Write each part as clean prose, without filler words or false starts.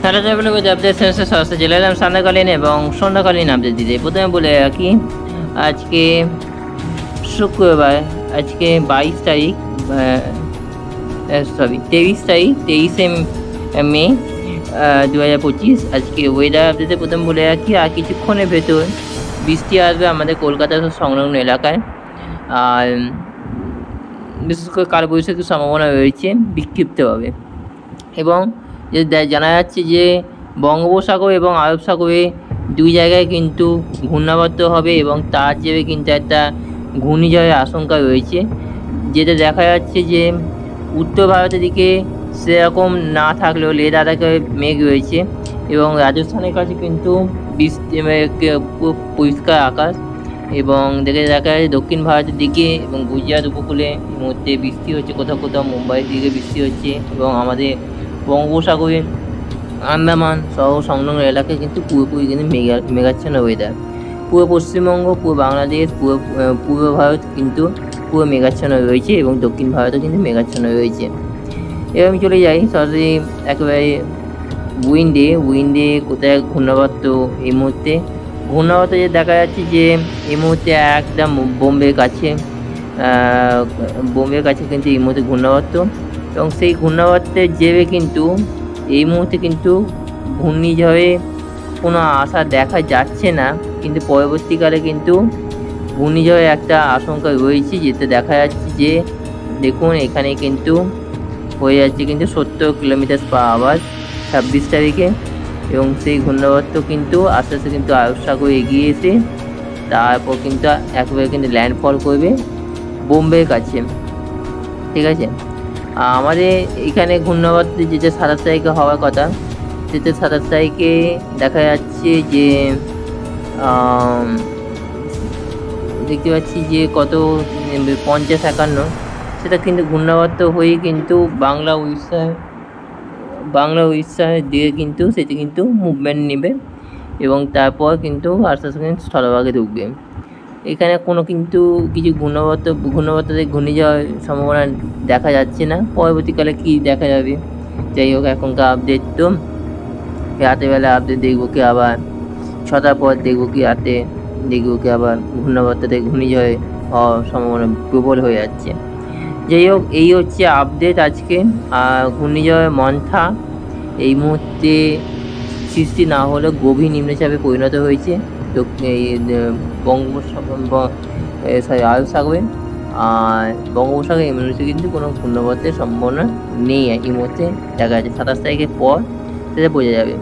Hello travel with update সেন্সে সস্তা চলে এলাম সান্ধ্যকালীন এবং সন্ধ্যাকালীন আপডেট দিতে। প্রথমে বলে রাখি আজকে শুক্রবার, আজকে 22 তারিখ, 23শে মে 2025। আজকে ওয়েদার আপডেটে প্রথম বলে রাখি আর কিছুক্ষণের ভেতর বৃষ্টি আসবে আমাদের কলকাতা সংলগ্ন এলাকায়। আর বিশেষ করে কালবৈশাখীর সম্ভাবনা রয়েছে বিক্ষিপ্তভাবে। এবং জানা যাচ্ছে যে বঙ্গোপসাগর এবং আরব সাগরে দুই জায়গায় কিন্তু ঘূর্ণাবর্ত হবে এবং তার জেরে কিন্তু একটা ঘূর্ণিঝড়ের আশঙ্কা রয়েছে। যেটা দেখা যাচ্ছে যে উত্তর ভারতের দিকে সেরকম না থাকলেও লে লাদাখে মেঘ রয়েছে এবং রাজস্থানের কাছে কিন্তু পরিষ্কার আকাশ। এবং দেখা যাচ্ছে দক্ষিণ ভারতের দিকে এবং গুজরাট উপকূলে এই মুহূর্তে বৃষ্টি হচ্ছে, কোথাও কোথাও মুম্বাইয়ের দিকে বৃষ্টি হচ্ছে এবং আমাদের বঙ্গোপসাগরে আন্দামান সহ সংলগ্ন এলাকায় কিন্তু পুরোপুরি কিন্তু মেঘাচ্ছন্ন ওয়েদার। পুরো পশ্চিমবঙ্গ, পুরো বাংলাদেশ, পূর্ব ভারত কিন্তু পুরো মেঘাচ্ছন্ন রয়েছে এবং দক্ষিণ ভারতও কিন্তু মেঘাচ্ছন্ন রয়েছে। এবার আমি চলে যাই সরাসরি একেবারে উইন্ডে কোথায় ঘূর্ণাবর্ত। এই মুহূর্তে ঘূর্ণাবর্ত যে দেখা যাচ্ছে যে এই মুহূর্তে একদম বোম্বের কাছে কিন্তু এই মুহূর্তে ঘূর্ণাবর্ত এবং সেই ঘূর্ণাবর্তের জেরে কিন্তু এই মুহূর্তে কিন্তু ঘূর্ণিঝড়ে কোনো আশা দেখা যাচ্ছে না, কিন্তু পরবর্তীকালে কিন্তু ঘূর্ণিঝড়ের একটা আশঙ্কা রয়েছে। যেটা দেখা যাচ্ছে যে দেখুন এখানে কিন্তু হয়ে যাচ্ছে কিন্তু 70 কিলোমিটার/আওয়ার 26 তারিখে এবং সেই ঘূর্ণাবর্ত কিন্তু আস্তে আস্তে কিন্তু আরব সাগরে এগিয়ে এসে তারপর কিন্তু একেবারে কিন্তু ল্যান্ডফল করবে বোম্বের কাছে। ঠিক আছে, আমাদের এখানে ঘূর্ণাবর্ত যেটা 27 তারিখে হওয়ার কথা, সেটা 27 তারিখে দেখা যাচ্ছে যে দেখতে পাচ্ছি যে কত 50-51, সেটা কিন্তু ঘূর্ণাবর্ত হয়ে কিন্তু বাংলা উড়িষ্যার দিকে কিন্তু সেটি কিন্তু মুভমেন্ট নেবে এবং তারপর কিন্তু আস্তে আস্তে কিন্তু স্থলভাগে ঢুকবে। এখানে কোনো কিন্তু কিছু ঘূর্ণিঝড় সম্ভাবনা দেখা যাচ্ছে না, পরবর্তীকালে কি দেখা যাবে। যাই হোক, এখনকার আপডেট তো রাতেরবেলা আপডেট দেখবো কি আবার 6টার পর দেখবো কি রাতে দেখবো কি আবার ঘূর্ণিঝড়ে হওয়ার সম্ভাবনা প্রবল হয়ে যাচ্ছে। যাই হোক, এই হচ্ছে আপডেট আজকে। আর ঘূর্ণিঝড় মন্থা এই মুহূর্তে সৃষ্টি না হলেও গভীর নিম্নচাপে পরিণত হয়েছে আরব সাগরে। আর বঙ্গোপসাগরে এই মুহূর্তে কিন্তু কোনো ঘূর্ণাবর্তের সম্ভাবনা নেই এই মুহূর্তে দেখা যাচ্ছে। 27 তারিখের পর সেটা বোঝা যাবে।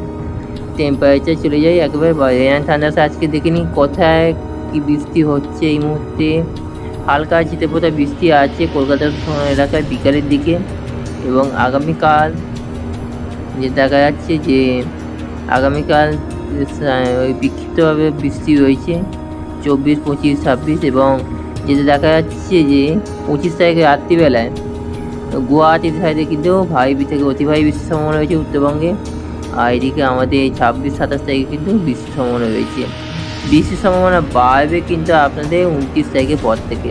টেম্পারেচার চলে যায় একেবারে রেন ঠান্ডা। আজকে দেখে নিই কোথায় কি বৃষ্টি হচ্ছে। এই মুহূর্তে হালকা ছিটেফোঁটা বৃষ্টি আছে কলকাতার এলাকায় বিকালের দিকে এবং আগামীকাল যে দেখা যাচ্ছে যে আগামীকাল ওই বিক্ষিপ্তভাবে বৃষ্টি রয়েছে 24, 25, 26 এবং যেটা দেখা যাচ্ছে যে 25 তারিখে রাত্রিবেলায় গুয়াহাটির সাইডে কিন্তু ভারী থেকে অতি ভারী বৃষ্টির সম্ভাবনা রয়েছে উত্তরবঙ্গে। আর এদিকে আমাদের 26, 27 তারিখে কিন্তু বৃষ্টির সম্ভাবনা রয়েছে। বৃষ্টির সম্ভাবনা বাড়বে কিন্তু আপনাদের 29 তারিখের পর থেকে,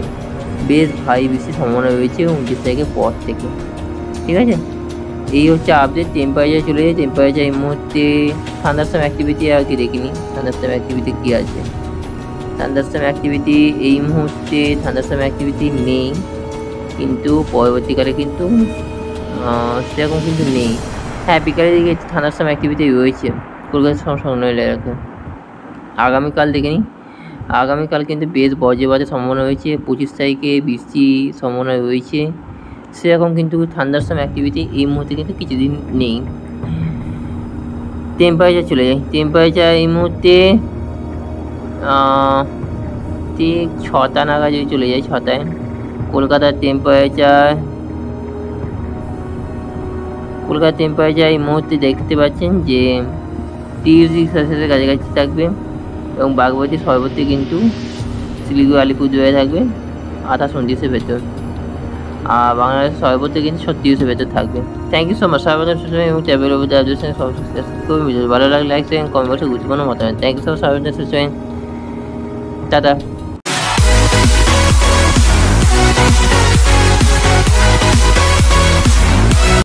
বেশ ভারী বৃষ্টির সম্ভাবনা রয়েছে 29 তারিখের পর থেকে। ঠিক আছে, এই হচ্ছে আপডেট। টেম্পারেচার চলে যায়। টেম্পারেচার এই মুহূর্তে থান্ডারস্টর্ম অ্যাক্টিভিটি আর কি দেখিনি, থান্ডারস্টর্ম অ্যাক্টিভিটি কী আছে। থান্ডারস্টর্ম অ্যাক্টিভিটি এই মুহূর্তে থান্ডারস্টর্ম অ্যাক্টিভিটি নেই, কিন্তু পরবর্তীকালে কিন্তু সেরকম কিন্তু নেই। হ্যাঁ, বিকালের দিকে থান্ডারস্টর্ম অ্যাক্টিভিটি রয়েছে কলকাতা সংলগ্ন এলাকায়। আগামীকাল দেখিনি, আগামীকাল কিন্তু বেশ বজ্রপাতের সম্ভাবনা রয়েছে। 25 তারিখে বৃষ্টি সম্ভাবনা রয়েছে, সেরকম কিন্তু থান্ডারস্টর্ম অ্যাক্টিভিটি এই মুহূর্তে কিন্তু কিছুদিন নেই। টেম্পারেচার চলে যায়। টেম্পারেচার এই মুহূর্তে ঠিক 6টা নাগাদ যদি চলে যায়, 6টায় কলকাতার টেম্পারেচার এই মুহূর্তে দেখতে পাচ্ছেন যে 30 ডিগ্রি সেলসিয়াসের কাছাকাছি থাকবে এবং বাগবাজার সর্বত্র কিন্তু শিলিগুড়ি আলিপুরদুয়ারে থাকবে 28-29-এর ভেতর। আর বাংলাদেশের সর্বত্র কিন্তু 36-এর ভেতর থাকবে। Thank you so much. সর্বদা সুস্থ এবং ট্যাবের উপর ভালো লাগলে লাইক, কমেন্ট বক্সে গুরুত্বপূর্ণ মতামত। Thank you so much. সর্বদা সুস্থ, টাটা।